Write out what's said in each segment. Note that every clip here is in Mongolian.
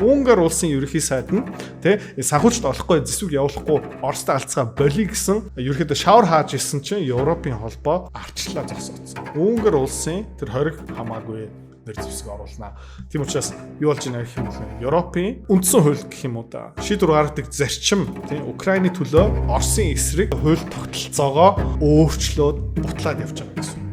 Унгар улсын ерөнхий сайд нь тий санхүүжилт олохгүй зэсвэг явуулахгүй Оростой алцгаа болиё гэсэн ерөнхийдөө шавар хааж ирсэн чинь Европын холбоо арчлаа зогсооцсон. Унгар улсын тэр хориг хамаагүй нэр зэвсэг оруулнаа. Тийм учраас юу болж байна гэх юм бол Европын үндсэн хууль гэх юм уу да. Шийдвэр гаргадаг зарчим тийм Украины төлөө Оросын эсрэг хууль тогтолцоогоо өөрчлөөд бутлаад явж байгаа гэсэн.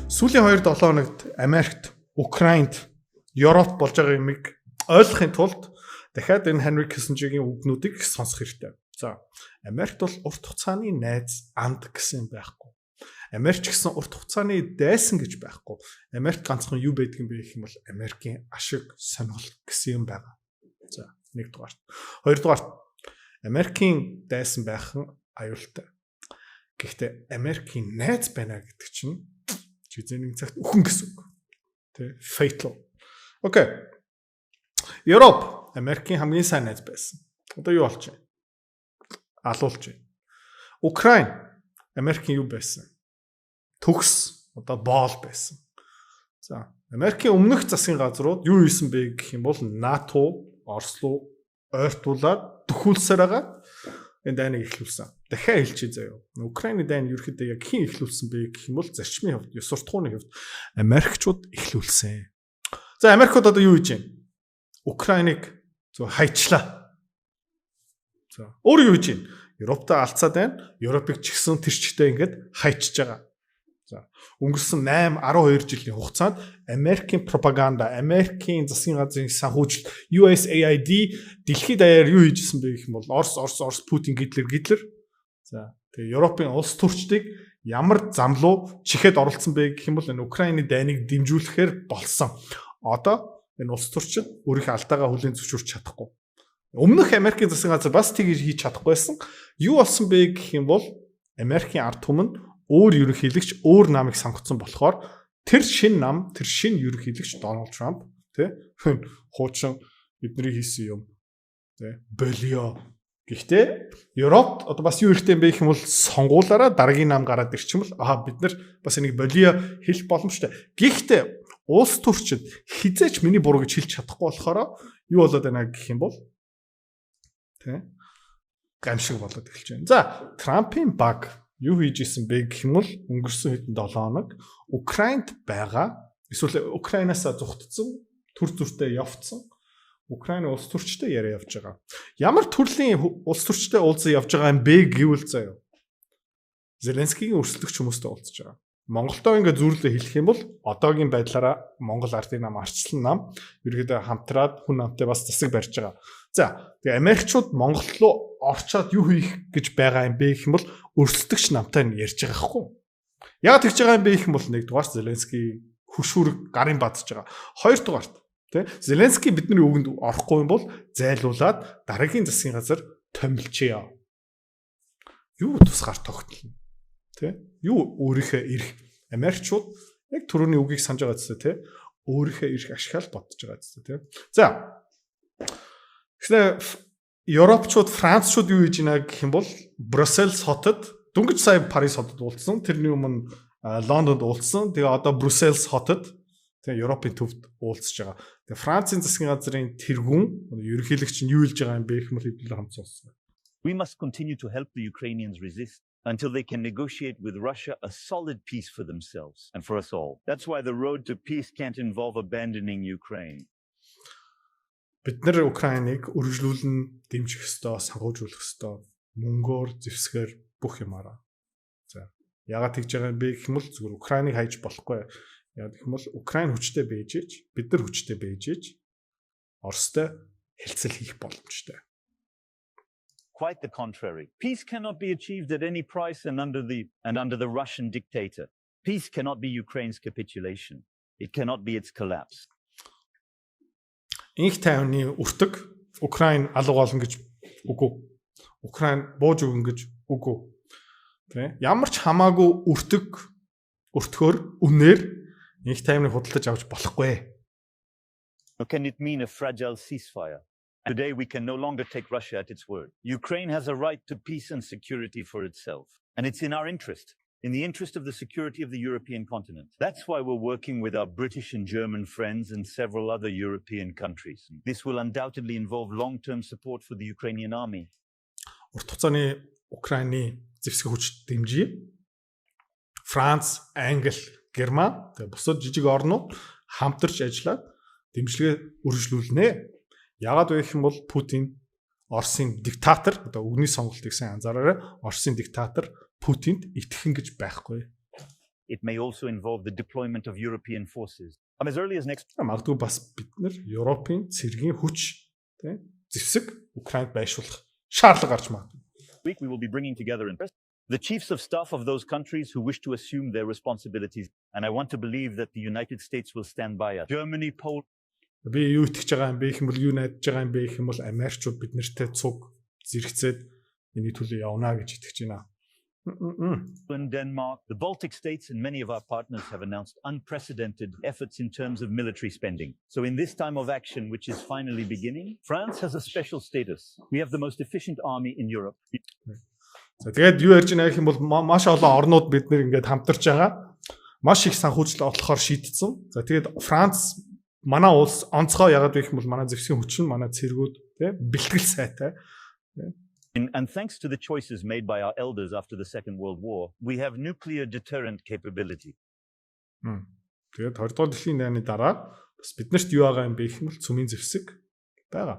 Сүүлийн 2-7 хоногт Америкт, Украинд, Европт болж байгаа юмыг ойлгохын тулд дахиад энэ Henry Kissinger-ийн үгнүүдийг сонсох хэрэгтэй. За, Америкт бол урт хугацааны найз анд гэсэн байхгүй. Америкч гэсэн урт хугацааны дайсан гэж байхгүй. Америкт ганцхан юу байдг юм бэ гэх юм бол Америкийн ашиг сонирхол гэсэн юм байгаа. За, 1 дугаарт. 2 дугаарт Америкийн дайсан байх нь аюултай. Гэхдээ Америкийн найз байна гэдэг чинь нэг цагт үхэн гэсэн үг. Тэ fatal. Окей. Европ Америкийн хамгийн сайн найз байсан. Одоо юу болж байна? Алуулж байна. Украин Америкийн юу байсан? Төгс одоо боол байсан. За, Америкийн өмнөх засгийн газрууд юу хийсэн бэ гэх юм бол НАТО, Орос руу ойртуулаад дөхүүлсээр байгаа энэ дайныг эхлүүлсэн. Дахиад хэлчихье заяа. Украины дайн ерөөхдөө яг хэн эхлүүлсэн бэ гэх юм бол зарчмын хувьд, ёс суртахууны хувьд Америкчууд эхлүүлсэн. За, Америкууд одоо юу хийж байна? Украиныг зөв хайчлаа. За, өөр юу хийж байна? Европтой алцаад байна. Европыг ч гэсэн тэр чигтээ ингээд хайчиж байгаа. За, өнгөрсөн 8-12 жилийн хугацаанд Америкийн пропаганда, Америкийн засгийн газрын санхүүжилт, USAID дэлхийд даяар юу хийжсэн бэ гэх юм бол Орос Путин Гитлер. За, тэгээ Европын улс төрчдийг ямар замлуу чихэд оролцсон бэ гэх юм бол энэ Украины дайныг дэмжүүлэхээр болсон. Одоо энэ улс төрчид өөрийнхөө алдаагаа хүлээн зөвшөөрч чадахгүй. Өмнөх Америкийн засгийн газар бас тийг хийж чадахгүйсэн. Юу болсон бэ гэх юм бол Америкийн ард түмэнд өөр ерөнхийлөгч өөр намыг сонгоцсон болохоор тэр шин ерөнхийлөгч Дональд Трамп тий хуучин бидний хийсэн юм тий болио. Гэхдээ Европт одоо бас юу хэрэгтэй юм бэ гэх юм бол сонгуулаараа дараагийн нам гараад ирчихвэл бид нар бас энийг болио хэлэх боломжтой. Гэхдээ улс төрчид хизээч миний буруу гэж хэлж чадахгүй болохоор юу болоод байна гэх юм бол тий гамшиг болоод эхэлж байна. За, Трампын баг юу хийж исэн бэ гэх юм бол өнгөрсөн хэдэн 7 хоног Украинд байгаа эсвэл Украинаас зүгтцсэн төр зүртээ явцсан Украины улс төрчтэй яриа явж байгаа. Ямар төрлийн улс төрчтэй уулзсан явж байгаа юм бэ гэвэл заяа. Зеленскигийн өрсөлдөгч хүмүүстэй уулзж байгаа. Монголтой ингээ зүйрлээ хэлэх юм бол одоогийн байдлаараа Монгол ардын нам арчлан нам ерөөдөө хамтраад хүн намтай бас засаг барьж байгаа. За, тэгээ Америкчууд Монгол руу орчоод юу хийх гэж байгаа юм бэ гэх юм бол өрсөлдөгч намтай нь ярьж байгаа хгүй. Яг тэгж байгаа юм бэ гэх юм бол 1 дугаар Зеленский хөшүүрэг гарын бадж байгаа. 2 дугаарт тий Зеленский бидний үгэнд орохгүй юм бол зайлуулад дараагийн засгийн газар томилчихъя. Юу тусгаар тогтолно. Тэ? Юу өөрийнхөө эрх Америкчууд яг түрүүний үгийг санаж байгаа зү тэ өөрийнхөө эрх ашиглал бодож байгаа зү тэ. За. Тэгэхээр Европчууд, Францчууд юу хийж байна гэх юм бол Брюсселс хотод дөнгөж сая Парис хотод уулзсан. Тэрний өмнө Лондонд уулзсан. Тэгээ одоо Брюсселс хотод тэгээ Европын төвд уулзж байгаа. Тэгээ Францын засгийн газрын тэргүүн ерөнхийлөгч нь юу хэлж байгаа юм бэ гэх юм бол хэдүүлээ хамт сонссон. We must continue to help the Ukrainians resist until they can negotiate with Russia a solid peace for themselves and for us all. That's why the road to peace can't involve abandoning Ukraine. Бид нар Украиныг өргөжлүүлэн дэмжих ёстой, санхүүжүүлэх ёстой. Мөнгөөр, зэвсгээр бүх юмараа. За, яагаад тэгж байгаа юм бэ гэх юм бол зүгээр Украиныг хайж болохгүй. Яагаад гэх юм бол Украин хүчтэй байж ич, бид нар хүчтэй байж ич Оростой хэлцэл хийх боломжтой. Quite the contrary. Peace cannot be achieved at any price and under the Russian dictator. Peace cannot be Ukraine's capitulation. It cannot be its collapse. Инх тайвны өртөг Украин алга болно гэж үгүй. Украин бууж өгнө гэж үгүй. Тэ? Ямар ч хамаагүй өртгөөр үнээр инх тайвныг худалдаж авч болохгүй. Can it mean a fragile ceasefire? Today we can no longer take Russia at its word. Ukraine has a right to peace and security for itself. And it's in our interest in the interest of the security of the European continent. That's why we're working with our British and German friends and several other European countries. This will undoubtedly involve long-term support for the Ukrainian army. Урт хугацааны Украины зэвсэг хүч дэмжиж Франц, Англи, Герман тэгээ бусад жижиг орнууд хамтарч ажиллаад дэмжлэгээ үргэлжлүүлнэ. Яагаад вэ гэх юм бол Путин Оросын диктатор одоо үгний сонголтыг сайн анзаараарай. Оросын диктатор Путинд итгэхэн гэж байхгүй. It may also involve the deployment of European forces. As early as next Магадгүй бас бид нар Европын цэргийн хүч тийм зэвсэг Украинд байршуулах шаардлага гарч магадгүй. week we will be bringing together the chiefs of staff of those countries who wish to assume their responsibilities, and I want to believe that the United States will stand by us. Germany, Poland. Би юу итгэж байгаа юм бэ гэх юм бол юу найдаж байгаа юм бэ гэх юм бол Америкчууд бид нартэй цуг зэрэгцээд миний төлөө явна гэж итгэж байна. In Denmark, the Baltic states and many of our partners have announced unprecedented efforts in terms of military spending. So in this time of action, which is finally beginning, France has a special status. We have the most efficient army in Europe. За тэгээд юу ярьж байгаа юм бол маш олон орнууд бид нэр ингээд хамтарч байгаа. Маш их санхүүжилт олохоор шийдсэн. За тэгээд Франц манай улс онцгой ягаад вэ гэх юм бол манай зэвсгийн хүч нь манай цэргүүд тий бэлтгэл сайтай. And thanks to the choices made by our elders after the Second World War, we have nuclear deterrent capability. Тэгээд 2 дугаар дэлхийн дайны дараа бас биднэрт юу байгаа юм бэ гэх юм бол цөмийн зэвсэг байгаа.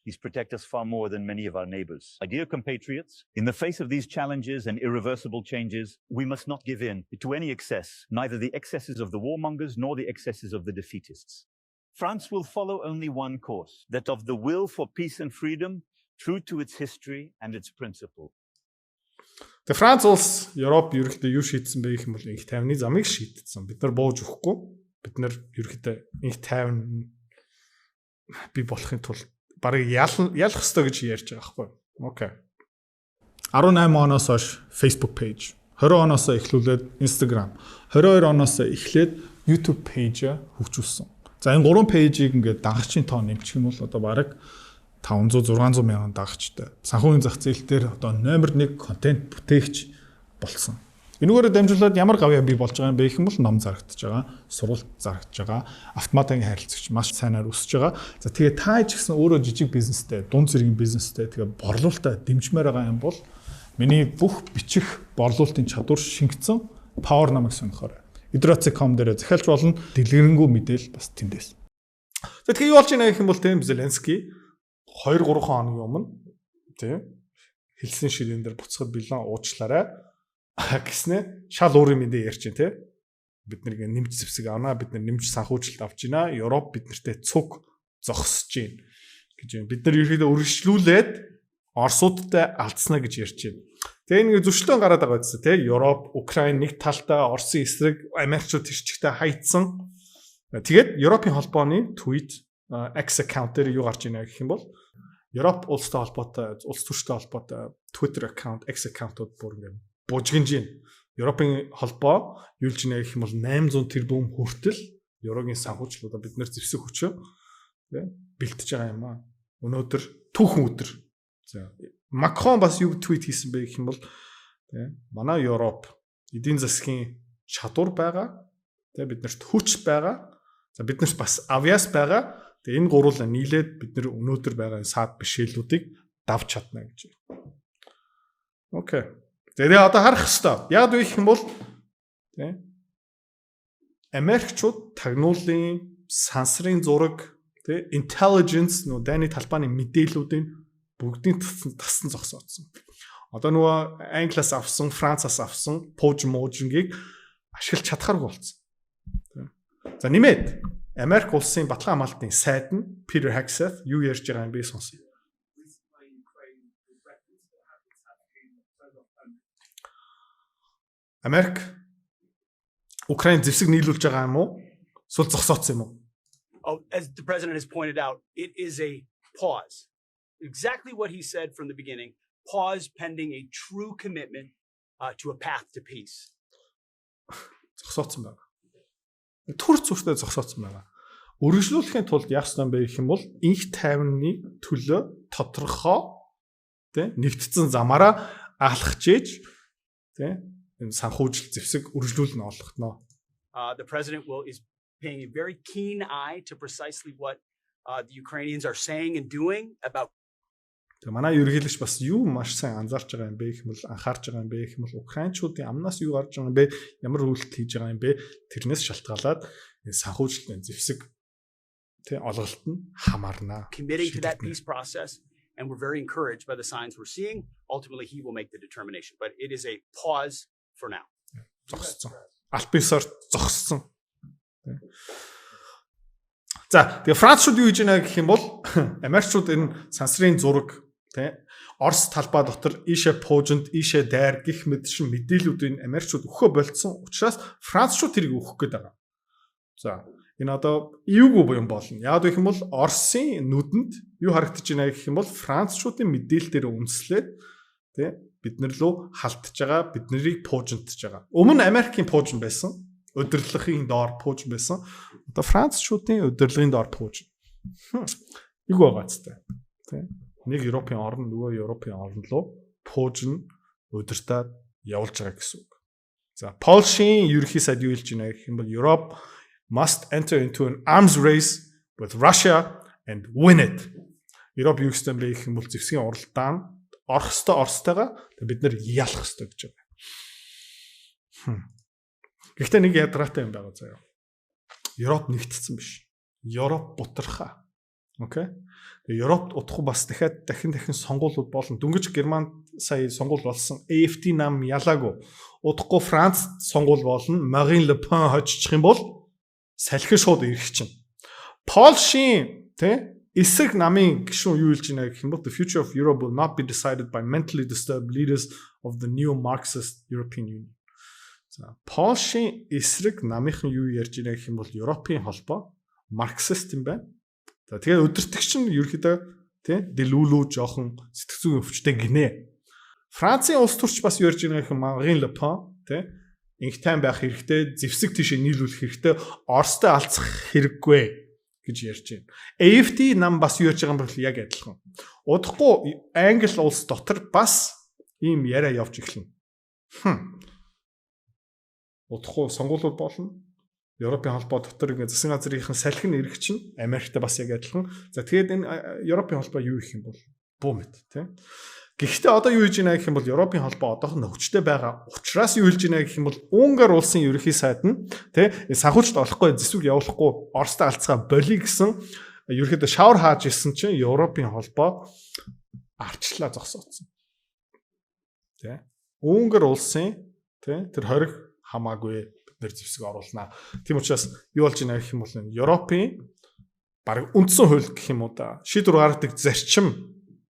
These protect us far more than many of our neighbors. My dear compatriots, in the face of these challenges and irreversible changes, we must not give in to any excess, neither the excesses of the warmongers nor the excesses of the defeatists. France will follow only one course, that of the will for peace and freedom, true to its history and its principle. The Франц улс Европ ерөнхийдөө юу шийдсэн бэ гэх юм бол инх тайвны замыг шийдсэн. Бид нар бууж өгөхгүй. Бид нар ерөнхийдөө инх тайван би болохын тулд барыг ялах ёстой гэж ярьж байгаа байхгүй. Окей. 18 оноос хойш Facebook page, 20 оноос эхлүүлээд Instagram, 22 оноос эхлээд YouTube page хөгжүүлсэн. За энэ 3 пэйжийг ингээд дагагчийн тоо нэмчих юм бол одоо барыг 500 600 мянган дагагчтай. Санхүүгийн зах зээл дээр одоо номер 1 контент бүтээгч болсон. Энүүгээр дамжуулаад ямар гавьяа бий болж байгаа юм бэ гэх юм бол ном зарагдаж байгаа, сурвалт зарагдаж байгаа, автоматын харилцагч маш сайнаар өсөж байгаа. За тэгээ та ч гэсэн өөрөө жижиг бизнестэй, дунд зэргийн бизнестэй тэгээ борлуулалтаа дэмжмээр байгаа юм бол миний бүх бичих борлуулалтын чадвар шингэсэн Power намайг сонирхоор. Idrots.com дээр захиалж болно. Дэлгэрэнгүй мэдээл бас тэндээс. За тэгээ юу болж байна гэх юм бол тийм Зеленский 2-3 хоногийн өмнө тийм хэлсэн ширээн дээр буцахад билэн уучлаарай гэснээр шал өөрийн мэндэ ярьж байна тийм бид нэг нэмж зэвсэг авнаа бид нар нэмж санхүүжилт авч байна Европ бид нартэй цуг зогсож байна гэж байна бид нар ерөөдөө үргэлжлүүлээд Оросуудтай алдснаа гэж ярьж байна. Тэгээ нэг зөрчлөө гараад байгаа гэсэн тийм Европ Украин нэг талдаа Оросын эсрэг Америкчууд тэрчгтэй хайцсан. Тэгээд Европын холбооны tweet X account дээр юу гарч ийнэ гэх юм бол Европ улстай холбоотой улс төрчтэй холбоотой Twitter account X account-ууд бүр ингээд бужигнж байна. Европын холбоо юу л жинэ гэх юм бол 800 тэрбум хүртэл Еврогийн санхүүжилтуудаа бид нэр зэвсэг хүчөө бэлтэж байгаа юм аа. Өнөөдөр түүхэн өдөр. За Макрон бас юу твит хийсэн бэ гэх юм бол манай Европ эдийн засгийн чадвар байгаа. Тэгээ биднэрт хүч байгаа. За биднэрт бас авиас байгаа. Тэгээ энэ гуруулаа нийлээд бид нэр өнөөдөр байгаа саад бишээлүүдийг давж чадна гэж байна. Окей. Тэгээ одоо харах хэрэгтэй. Яг үгүй юм бол тийм Америкчууд тагнуулын сансрын зураг тийм intelligence нөө дайны талбайны мэдээллүүдийн бүгдийн тассан зогсоодсон. Одоо нөгөө Англиас авсан, Францаас авсан пуужмуужингийг ашиглаж чадхааргүй болсон. За нэмээд Америк улсын батлан хамгаалтын сайд нь Peter Hegseth юу ярьж байгаа юм бэ сонсъё. Америк Украин зэвсэг нийлүүлж байгаа юм уу? Эсвэл зогсооцсон юм уу? Oh, as the president has pointed out, it is a pause. Exactly what he said from the beginning. Pause pending a true commitment to a path to peace. Зогсооцсон байна. Түр зүртэй зогсооцсон байна. Үргэлжлүүлэхийн тулд яах ёстой юм бэ гэх юм бол инх тайвны төлөө тодорхой нэгдсэн замаараа алхаж ээж энэ санхүүжил зэвсэг үргэлжлүүлнэ олгохно. The president is paying a very keen eye to precisely what the Ukrainians are saying and doing about. Тэгээ манай ерөнхийлөгч бас юу маш сайн анзаарч байгаа юм бэ гэх юм бол анхаарч байгаа юм бэ гэх юм бол украинчуудын амнаас юу гарч байгаа юм бэ? Ямар үйлдэл хийж байгаа юм бэ? Тэрнээс шалтгаалаад энэ санхүүжилтийн зэвсэг олголт нь хамаарна. Committing to that peace process, and we're very encouraged by the signs we're seeing. Ultimately, he will make the determination, but it is a pause for now. Зогссон. Альписаар зогссон. За, тэгээ Францчууд юу хийж байна гэх юм бол Америкчууд энэ сансрын зураг Орос талбай дотор ийшээ пуужинд ийшээ дайр гих мэдшин мэдээлүүдийн Америкчууд өгөхөө болцсон учраас Францчууд тэрийг өгөх гээд байгаа. За, энэ одоо эвгүй юм болно. Яг гэх юм бол Оросын нүдэнд юу харагдаж байна гэх юм бол Францчуудын мэдээлэл дээр үндэслээд биднэр лөө халтж байгаа, биднийг пуужинтж байгаа. Өмнө Америкийн пуужин байсан. Өдөрлөгийн доор пуужин байсан. Одоо Францчуудын өдөрлөгийн доор пуужин. Эвгүй байгаа зү. Нэг Европын орн нөгөө Европын орн руу пуужин өдөртөө явуулж байгаа гэсэн үг. За, Польшийн ерөнхий сайд юу хэлж байна гэх юм бол Europe must enter into an arms race with Russia and win it. Европ юу гэсэн бэ гэх юм бол зэвсгийн уралдаан орох ёстой Оростойгоо бид нар ялах ёстой гэж байгаа. Гэхдээ нэг ядраатай юм байгаа заяа. Европ нэгтсэн биш. Европ бутархаа. Окей. Тэгээ Европт удахгүй бас дахин сонгуулиуд болно. Дөнгөж Герман сая сонгуул болсон. AfD нам ялаагүй. Удахгүй Франц сонгуул болно. Marine Le Pen хожчих юм бол салхи шууд ирэх чинь. Польшийн эсрэг намын гишүүн юу хэлж байна гэх юм бол the future of Europe will not be decided by mentally disturbed leaders of the neo-Marxist European Union. За, Польшийн эсрэг намынхан юу ярьж байна гэх юм бол Европын холбоо марксист юм байна. За, тэгээ өдөртөгч нь ерөөхдөө дэлүүлүү жоохон сэтгэл зүйн өвчтэй гинэ. Францын улс төрч бас юу ярьж байна гэх юм Marine Le Pen инхтайм байх хэрэгтэй, зэвсэг тийшээ нийлүүлэх хэрэгтэй, Оростой алцах хэрэггүй гэж ярьж байна. AfD нам бас юу ярьж байгаа юм бол яг адилхан. Удахгүй Англи улс дотор бас ийм яриа явж эхэлнэ. Удахгүй сонгуулиуд болно. Европын холбоо дотор ингээ засгийн газрынхан салхи нь ирэх чинь Америктэй бас яг адилхан. За, тэгээд энэ Европын холбоо юу их юм бол буу мэд тийм. Гэхдээ одоо юу хийж байна гэх юм бол Европын холбоо одоохон нөхцөлтэй байгаа учраас юу хэлж байна гэх юм бол Унгар улсын ерөнхий сайд нь санхүүжилт олохгүй зэвсэг явуулахгүй Оростой алцгаа болий гэсэн ерөнхийдөө шавар хааж ирсэн чинь Европын холбоо арчлаа зогсооцсон. Тэ. Унгар улсын тэр хориг хамаагүй бид нэр зэвсэг оруулнаа. Тийм учраас юу болж байна гэх юм бол Европын баг үндсэн хууль гэх юм уу да шийдвэр гаргадаг зарчим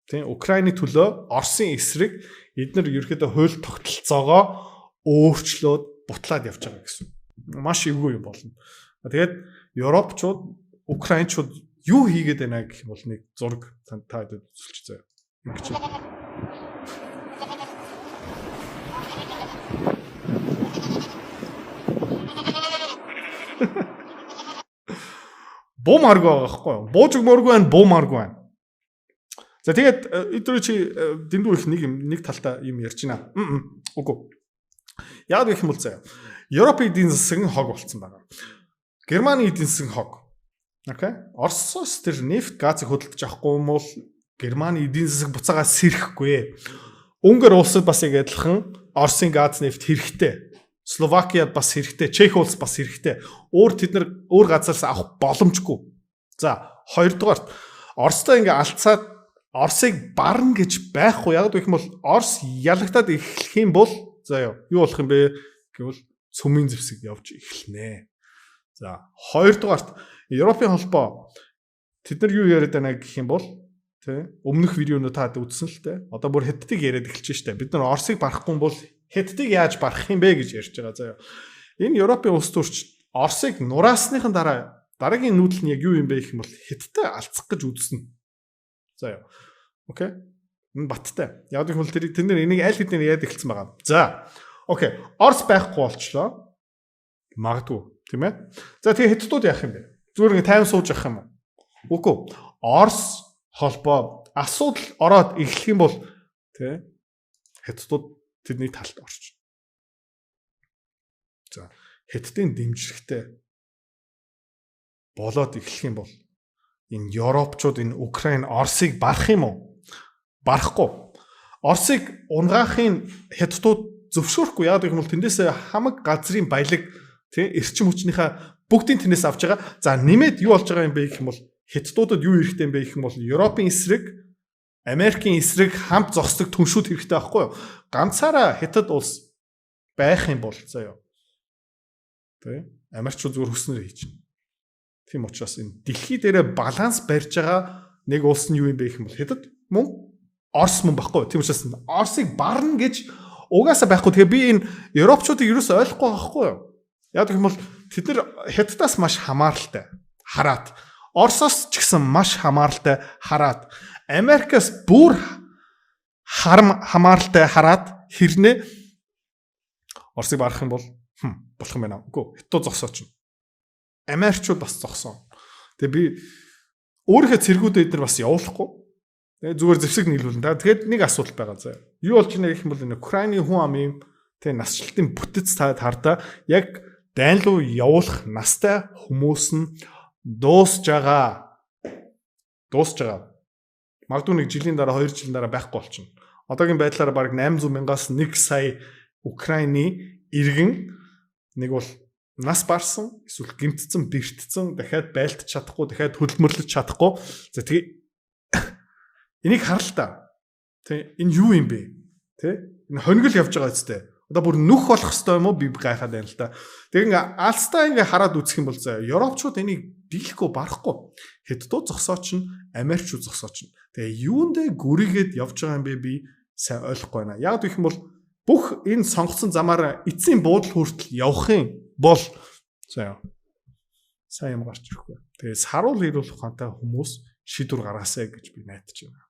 Украины төлөө Оросын эсрэг эдгээр ерөөхдөө хууль тогтолцоогоо өөрчлөөд бутлаад явж байгаа гэсэн. Маш эвгүй юм болно. Тэгээд Европчууд, Украинчууд юу хийгээд байна гэх юм бол нэг зураг та хэд үзүүлчих заяа. Ингэж. Бомаргүй байгаа байхгүй юу? Бууж өгмөргүй байна, бомаргүй байна. За, тэгээд өдөр чи дэндүү их нэг талтай юм ярьж байна. Үгүй. Яг гэх юм бол заяа. Европын эдийн засаг нь хог болцсон байгаа. Германы эдийн засаг хог. Окей. Оросоос тэр нефт газыг хөдөлж авахгүй юм бол Германы эдийн засаг буцаагаа сэрхэхгүй. Унгар улсад бас яг адилхан Оросын газ нефт хэрэгтэй. Словакиад бас хэрэгтэй, Чех улс бас хэрэгтэй. Тэд нар өөр газараас авах боломжгүй. За, хоёрдугаарт Оростой ингээ алцаад Оросыг барна гэж байхгүй. Яг гэх юм бол Орос ялагдаад эхлэх юм бол заяа юу болох юм бэ гэвэл цөмийн зэвсэг явж эхэлнэ. За, хоёрдугаарт Европын холбоо тэд нар юу яриад байна гэх юм бол өмнөх видеонд та үзсэн л дээ. Одоо бүр Хятадыг яриад эхэлж штэ. Бид нар Оросыг барахгүй юм бол Хятадыг яаж барах юм бэ гэж ярьж байгаа заяа. Энэ Европын улс төрч Оросыг нураасныхан дараагийн нүүдэл нь яг юу юм бэ гэх юм бол Хятадтай алцах гэж үзсэн. Заяа. Окей. Энэ баттай. Яг гэх юм бол тэд нар энийг аль хэдийн яриад эхэлсэн байгаа. За. Окей. Орос байхгүй болчлоо. Магадгүй, тийм ээ. За, тэгээ Хятадууд яах юм бэ? Зүгээр ингэ тайван сууж явах юм уу? Үгүй. Орос холбоо асуудал ороод эхлэх юм бол Хятадууд тэдний талд орчих. За Хятадын дэмжлэгтэй болоод эхлэх юм бол энэ Европчууд энэ Украин Оросыг барах юм уу? Барахгүй. Оросыг унгаахын Хятадууд зөвшөөрөхгүй. Яг гэх юм бол тэндээс хамаг газрын баялаг тий эрчим хүчнийхээ бүгдийг тэндээс авч байгаа. За нэмээд юу болж байгаа юм бэ гэх юм бол Хятадуудад юу хэрэгтэй юм бэ гэх юм бол Европын эсрэг, Америкийн эсрэг хамт зогсдог түншүүд хэрэгтэй байхгүй юу? Ганцаараа Хятад улс байх юм бол заяа. Тэ? Америкчууд зүгээр хүснээр хийж байна. Тийм учраас энэ дэлхий дээрээ баланс барьж байгаа нэг улс нь юу юм бэ гэх юм бол Хятад мөн Орос мөн байхгүй юу? Тийм учраас Оросыг барна гэж угаасаа байхгүй. Тэгээ би энэ Европчуудыг ерөөсөй ойлгохгүй байхгүй юу? Яг гэх юм бол тэд нар Хятадаас маш хамааралтай хараад Оросоос ч гэсэн маш хамааралтай хараад Америкаас бүр хамааралтай хараад хэрнээ Оросыг барах юм бол болох юм байна. Үгүй Хятад зогсооч. Америкчууд бас зогсон. Тэгээ би өөрийнхөө цэргүүдээ эдгээр бас явуулахгүй. Тэгээ зүгээр зэвсэг нийлүүлнэ. Тэгээд нэг асуудал байгаа заа. Юу болж байна гэх юм бол энэ Украины хүн амын тэгээ насжилтын бүтэц таад хардаа яг дайн руу явуулах настай хүмүүс нь дуусж байгаа. Магадгүй нэг жилийн дараа 2 жилийн дараа байхгүй болчихно. Одоогийн байдлаараа бараг 800 мянгаас 1 сая Украины иргэн нэг бол нас барсан, эсвэл гэмтсэн, бэртсэн, дахиад байлтж чадахгүй, дахиад хөдөлмөрлөж чадахгүй. За тэгээ энийг харал та. Тэ энэ юу юм бэ? Тэ энэ хонигл явж байгаа үстэй. Одоо бүр нүх болох хэвээр юм уу? Би гайхаад байна л да. Тэгээ ингээ алстаа ингээ хараад үзэх юм бол заа Европчууд энийг дийлэхгүй барахгүй. Хятадууд зогсооч нь, Америкчууд зогсооч нь. Тэгээ юундэ гүрийгээд явж байгаа юм бэ би сайн ойлгохгүй байна. Яг гэх юм бол бүх энэ сонгоцсон замаараа эцсийн буудал хүртэл явахын бол сайн юм гарч ирэхгүй. Тэгээ саруул ирүүл ухаантай хүмүүс шийдвэр гаргаасаа гэж би найдаж байна.